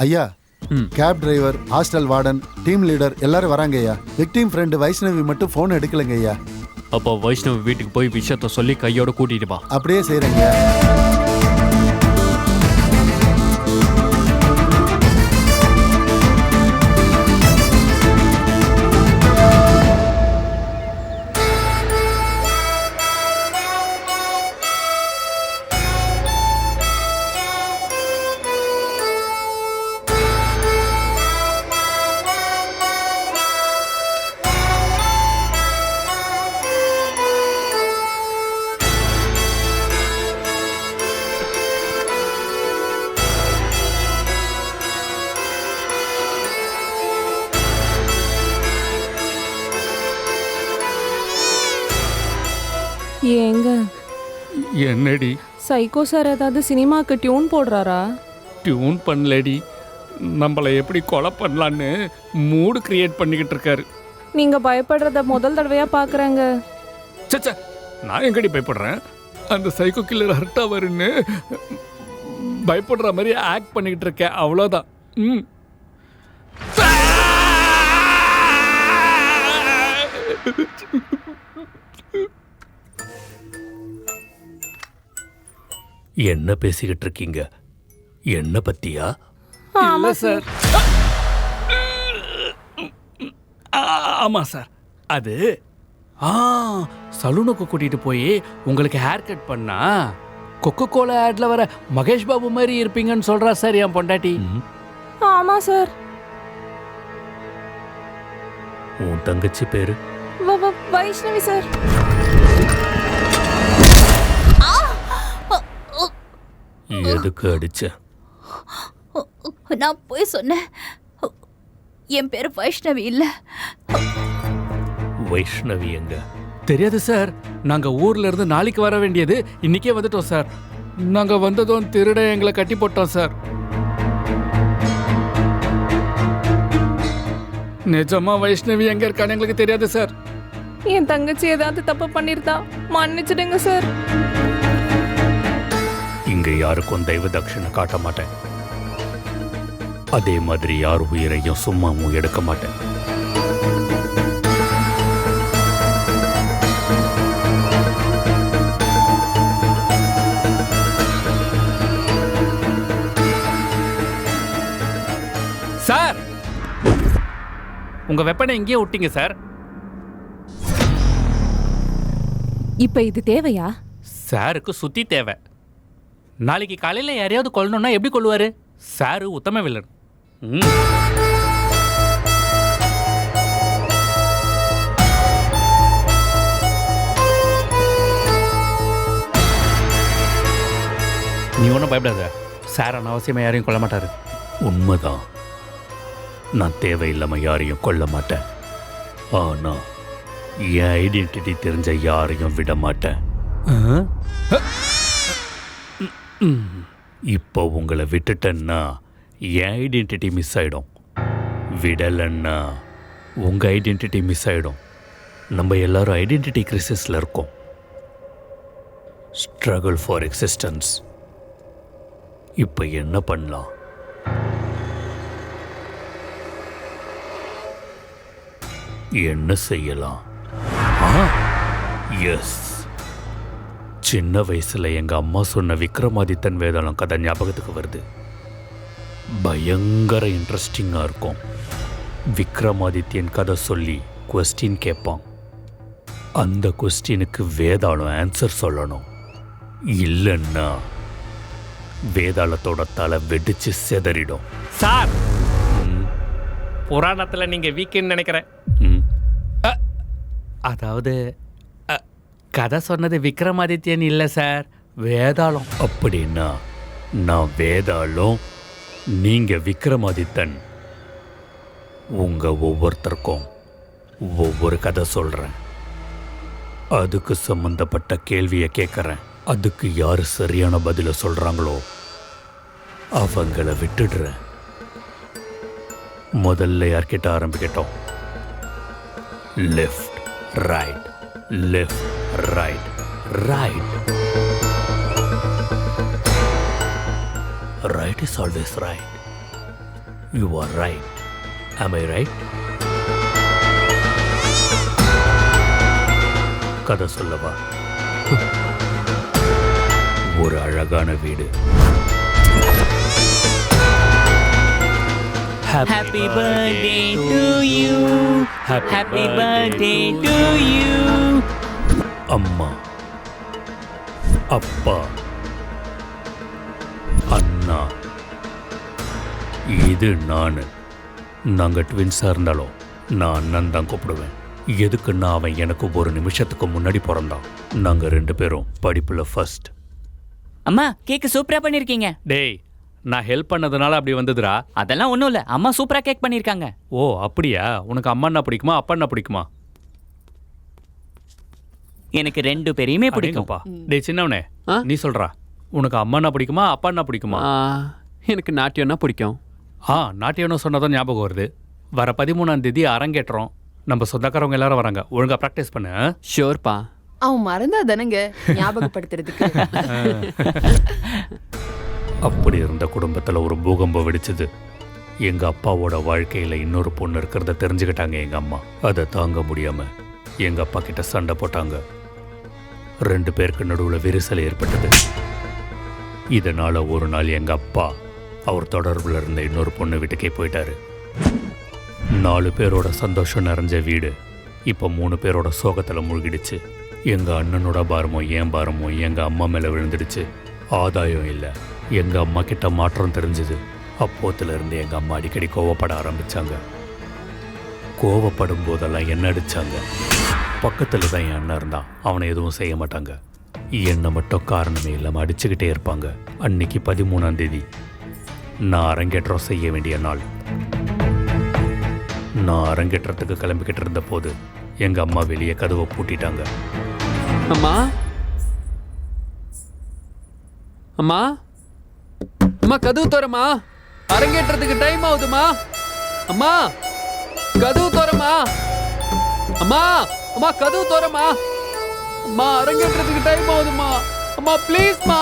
ஐயா, cab driver, hostel warden, team leader எல்லாரும் வராங்க ஐயா. விக்டிம் ஃப்ரெண்டு வைஷ்ணவி மட்டும் ஃபோன் எடுக்கலங்க ஐயா. அப்போ வைஷ்ணவி வீட்டுக்கு போய் விஷயத்த சொல்லி கையோட கூட்டிட்டு வா. அப்படியே செய்கிறேங்க. ஏங்க என்னடி சைக்கோ சார் ஏதாவது சினிமாக்கு டியூன் போடுறாரா? டியூன் பண்ணலடி, நம்மளை எப்படி கொலை பண்ணலான்னு மூடு கிரியேட் பண்ணிக்கிட்டு இருக்காரு. நீங்க பயப்படுறத முதல் தடவையா பாக்குறேங்க. சச்சா, நான் எங்கடி பயப்படுறேன்? அந்த சைக்கோ கில்லர் ஹர்ட் ஆவாருன்னு பயப்படுற மாதிரி ஆக்ட் பண்ணிக்கிட்டு இருக்கேன், அவ்வளோதான். என்ன பேசிக்கிட்டு இருக்கீங்க? என்ன பத்தியா? ஆமா சார். ஆமா சார், அது சலூனுக்கு கூட்டிட்டு போய் உங்களுக்கு ஹேர் கட் பண்ணா கொக்கோ கோலா ஆட்ல வர மகேஷ் பாபு மாதிரி இருப்பீங்கன்னு சொல்றா சார் என் பொண்டாட்டி. ஆமா சார். உன் தங்கச்சி பேரு? வைஷ்ணவி சார். எதுக்கு அடிச்ச? நான் போய் சொன்னேன். என் பேரு வைஷ்ணவி இல்ல. வைஷ்ணவி எங்க? தெரியாது சார், நாங்க ஊர்ல இருந்து நாளைக்கு வர வேண்டியது இன்னைக்கே வந்துட்டோம் சார். நாங்க வந்ததும் திருட எங்களை கட்டி போட்டோம் சார். நிஜமா வைஷ்ணவி எங்க இருக்கான்னு எங்களுக்கு தெரியாது சார். என் தங்கச்சி ஏதாவது தப்பு பண்ணிருந்தா மன்னிச்சிடுங்க சார். இங்க யாருக்கும் தெய்வ தட்சணை காட்ட மாட்டேன். அதே மாதிரி யார் உயிரையும் சும்மாவும் எடுக்க மாட்டேன். சார், உங்க வெப்பனை இங்கேயே விட்டீங்க சார். இப்ப இது தேவையா? சாருக்கு சுத்தி தேவை. நாளைக்கு காலையில யாரையாவது கொல்லணும்னா எப்படி கொள்ளுவாரு? சாரு உத்தம வில்லன். நீ ஒன்றும் பயப்படாத, சார் அனாவசியமா யாரையும் கொல்ல மாட்டாரு. உண்மைதான், நான் தேவையில்லாம யாரையும் கொல்ல மாட்டேன். ஆனா என் ஐடென்டிட்டி தெரிஞ்ச யாரையும் விட மாட்டேன். இப்போ உங்களை விட்டுட்டேன்னா என் ஐடென்டிட்டி மிஸ் ஆயிடும். விடலைன்னா உங்க ஐடென்டிட்டி மிஸ் ஆயிடும். நம்ம எல்லாரும் ஐடென்டிட்டி கிரைசிஸ்ல இருக்கோம். Struggle for existence. இப்போ என்ன பண்ணலாம்? என்ன செய்யலாம்? எஸ், சின்ன வயசுல எங்க அம்மா சொன்ன விக்ரமாதித்தன் வேதாளம் கதை ஞாபகத்துக்கு வருது. பயங்கர இன்ட்ரெஸ்டிங்கா இருக்கும். விக்ரமாதித்யன் கதை சொல்லி கொஸ்டின் கேட்பான். அந்த கொஸ்டினுக்கு வேதாளம் ஆன்சர் சொல்லணும். இல்லைன்னா வேதாளத்தோட தலை வெடிச்சு செதறிடும். சார், புராணத்துல நீங்க வீக்குன்னு நினைக்கிறேன். அதாவது கதை சொன்னது விக்ரமாதித்யன் இல்லை சார், வேதாளம். அப்படின்னா நான் வேதாளம், நீங்க விக்ரமாதித்தன். உங்க ஒவ்வொருத்தருக்கும் ஒவ்வொரு கதை சொல்றேன். அதுக்கு சம்பந்தப்பட்ட கேள்வியை கேட்கறேன். அதுக்கு யாரு சரியான பதில சொல்றாங்களோ அவங்கள விட்டுடுறேன். முதல்ல யார்கிட்ட ஆரம்பிக்கட்டும்? Left right, left right, right. Right is always right. You are right. am I right? கதை சொல்லவா? ஒரு அழகான வீடு. Happy birthday to you. Happy birthday to you. அம்மா, அப்பா, அண்ணா, இது நானு. நாங்கள் ட்வின்ஸாக இருந்தாலும் நான் அண்ணன் தான் கூப்பிடுவேன். எதுக்குன்னா அவன் எனக்கு ஒரு நிமிஷத்துக்கு முன்னாடி பிறந்தான். நாங்கள் 2 பேரும் படிப்பில் ஃபர்ஸ்ட். அம்மா கேக்கு சூப்பரா பண்ணிருக்கீங்க. டேய், நான் ஹெல்ப் பண்ணதுனால அப்படி வந்ததுடா. அதெல்லாம் ஒண்ணும் இல்ல, அம்மா சூப்பரா கேக் பண்ணிருக்காங்க. ஓ அப்படியா? உனக்கு அம்மா என்ன பிடிக்குமா அப்பா என்ன பிடிக்குமா? எனக்கு 2 பேரையுமே பிடிக்கும். பிடிக்கும்ப்பா. டேய் சின்னவனே, நீ சொல்றா, உனக்கு அம்மா என்ன பிடிக்குமா அப்பா என்ன பிடிக்குமா? எனக்கு நாட்டியம்னா பிடிக்கும். நாட்டியம்னு சொன்னதான் ஞாபகம் வருது. வர 13ஆம் தேதி அரங்கேற்றோம். நம்ம சொந்தக்காரவங்க எல்லாரும் வராங்க. ஒழுங்கா ப்ராக்டிஸ் பண்ணு. ஷோர்ப்பா. அவன் மறந்தா தானங்க ஞாபகப்படுத்துறதுக்கு. அப்படி இருந்த குடும்பத்தில் ஒரு பூகம்பம் வெடிச்சது. எங்க அப்பாவோட வாழ்க்கையில இன்னொரு பொண்ணு இருக்கிறத தெரிஞ்சுக்கிட்டாங்க எங்க அம்மா. அதை தாங்க முடியாம எங்க அப்பா கிட்ட சண்டை போட்டாங்க. 2 பேருக்கு நடுவில் விரிசல் ஏற்பட்டது. இதனால ஒரு நாள் எங்க அப்பா அவர் தொடர்பில் இருந்த இன்னொரு பொண்ணு வீட்டுக்கே போயிட்டாரு. 4 பேரோட சந்தோஷம் நிறைஞ்ச வீடு இப்போ 3 பேரோட சோகத்தில் மூழ்கிடுச்சு. எங்க அண்ணனோட பாரமோ என் பாரமோ எங்க அம்மா மேலே விழுந்துடுச்சு. ஆதாயம் இல்லை. எங்க அம்மா கிட்ட மாற்றம் தெரிஞ்சுது. அப்போத்துல இருந்து எங்க அம்மா அடிக்கடி கோவப்பட ஆரம்பிச்சாங்க. கோவப்படும் போதெல்லாம் என்ன அடிச்சாங்க. பக்கத்தில் தான் என் அண்ணன் இருந்தான். அவனை எதுவும் செய்ய மாட்டாங்க. என்னை மட்டும் காரணமே இல்லாமல் அடிச்சுக்கிட்டே இருப்பாங்க. அன்னைக்கு 13ஆம் தேதி நான் அரங்கேற்றம் செய்ய வேண்டிய நாள். நான் அரங்கேற்றத்துக்கு கிளம்பிக்கிட்டு இருந்த போது எங்க அம்மா வெளியே கதவை பூட்டிட்டாங்க. அம்மா, அம்மா, அம்மா கதவு தோறமா, அரங்கேற்றத்துக்கு டைம் ஆகுதுமா. அம்மா கதவு தோறமா. அம்மா, அம்மா கதவு தோறமா. அம்மா அரங்கேற்றத்துக்கு டைம் ஆகுதுமா. அம்மா ப்ளீஸ்மா.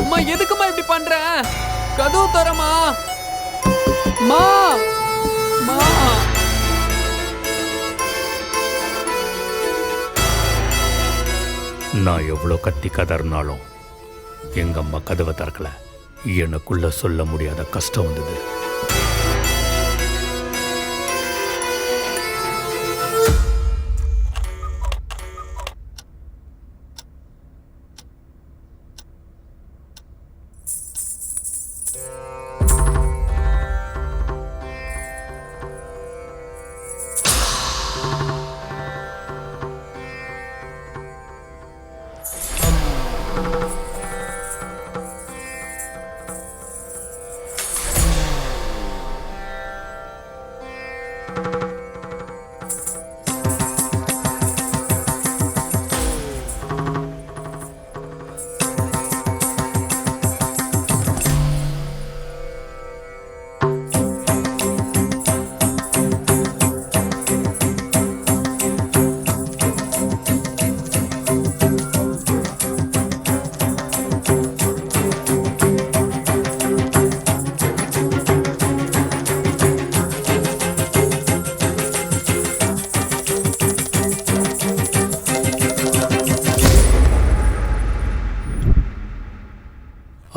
அம்மா எதுக்குமா இப்படி பண்ற? கதவு தோறமா. அம்மா, அம்மா. நான் எவ்வளோ கத்தி கதறினாலும் எங்க அம்மா கதவை திறக்கல. எனக்குள்ள சொல்ல முடியாத கஷ்டம் வந்தது.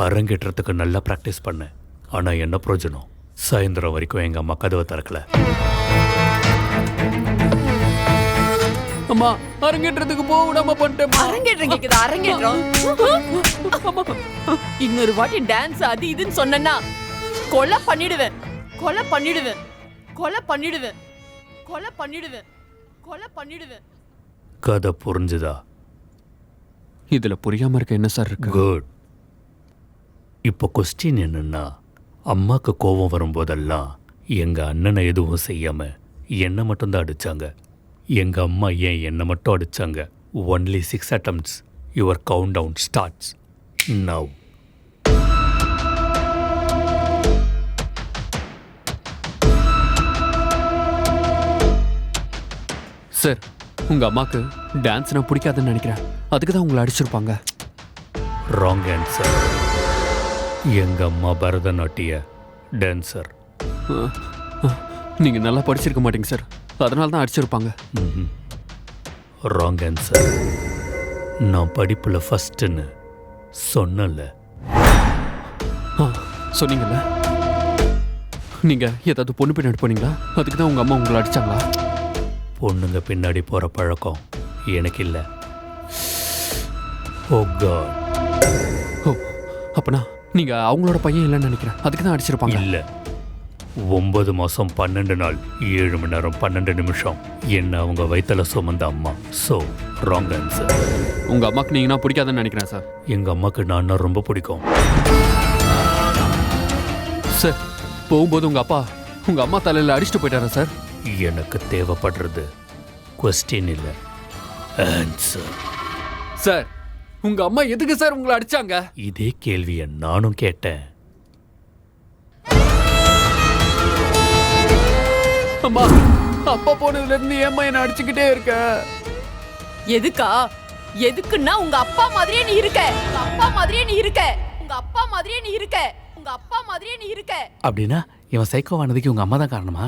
அரங்கேற்றத்துக்கு நல்லா ப்ராக்டிஸ் பண்ணேன். ஆனால் என்ன பிரயோஜனம்? சாயந்தரம் வரைக்கும் எங்கள் அம்மா கதவை திறக்கல. அம்மா அரங்கேற்றத்துக்கு போக விடாம பண்ணிட்டேன். அரங்கேற்றம் கேக்குதா? அரங்கேற்றம் இன்னொரு வாட்டி டான்ஸ் அது இதுன்னு சொன்னா கொலை பண்ணிடுவேன். கொலை பண்ணிடுவேன். கொலை பண்ணிடுவேன். கொலை பண்ணிடுவேன். கொலை பண்ணிடுவேன். கதை புரிஞ்சுதா? இதுல புரியாம இருக்க என்ன சார் இருக்கு? குட். இப்போ கொஸ்டின் என்னன்னா, அம்மாக்கு கோபம் வரும்போதெல்லாம் எங்க அண்ணனை எதுவும் செய்யாம என்னை மட்டும்தான் அடிச்சாங்க. எங்க அம்மா ஏன் என்னை மட்டும் அடிச்சாங்க? Only 6 attempts. Your count down starts now. Sir, உங்க அம்மாக்கு டான்ஸ்னா பிடிக்காதுன்னு நினைக்கிறேன். அதுக்கு தான் உங்களை அடிச்சிருப்பாங்க. Wrong answer. எங்க அம்மா பரதநாட்டிய டான்சர். நீங்கள் நல்லா படிச்சிருக்க மாட்டீங்க சார், அதனால தான் அடிச்சிருப்பாங்க. Wrong answer. நான் படிப்பில் ஃபஸ்ட்டுன்னு சொன்னல. சொன்னீங்கல்ல, நீங்கள் ஏதாவது பொண்ணு பின்னாடி போனீங்களா? அதுக்கு தான் உங்கள் அம்மா உங்களை அடித்தாங்களா? பொண்ணுங்க பின்னாடி போகிற பழக்கம் எனக்கு இல்லை. ஓ காட். ஓ, அப்பனா நீங்கள் அவங்களோட பையன் இல்லைன்னு நினைக்கிறேன், அதுக்கு தான் அடிச்சிருப்பாங்க. இல்லை, 9 மாதம் 12 நாள் 7 மணி நேரம் 12 நிமிஷம் என்ன அவங்க வயிற்றுல சுமந்த அம்மா. So wrong answer. உங்கள் அம்மாக்கு நீங்கன்னா பிடிக்காதுன்னு நினைக்கிறேன் சார். எங்கள் அம்மாவுக்கு நான் ரொம்ப பிடிக்கும். சார், போகும்போது உங்கள் அம்மா தலையில் அடிச்சுட்டு போயிட்டாரா சார்? எனக்கு தேவைப்படுறது கொஸ்டின் இல்லை, ஆன்சர். சார், உங்கள் அம்மா எதுக்கு சார் உங்களை அடிச்சாங்க? இதே கேள்வியை நானும் கேட்டேன். அம்மா, அப்பா போனதுல இருந்து ஏம்மா என்ன அடிச்சுக்கிட்டே இருக்க? எதுக்கா? எதுக்குன்னா உங்க அப்பா மாதிரியே நீ இருக்க. உங்க அப்பா மாதிரியே நீ இருக்க. உங்க அப்பா மாதிரியே நீ இருக்க. உங்க அப்பா மாதிரியே நீ இருக்க. அப்படின்னா இவன் சைக்கோவானதுக்கு உங்க அம்மா தான் காரணமா?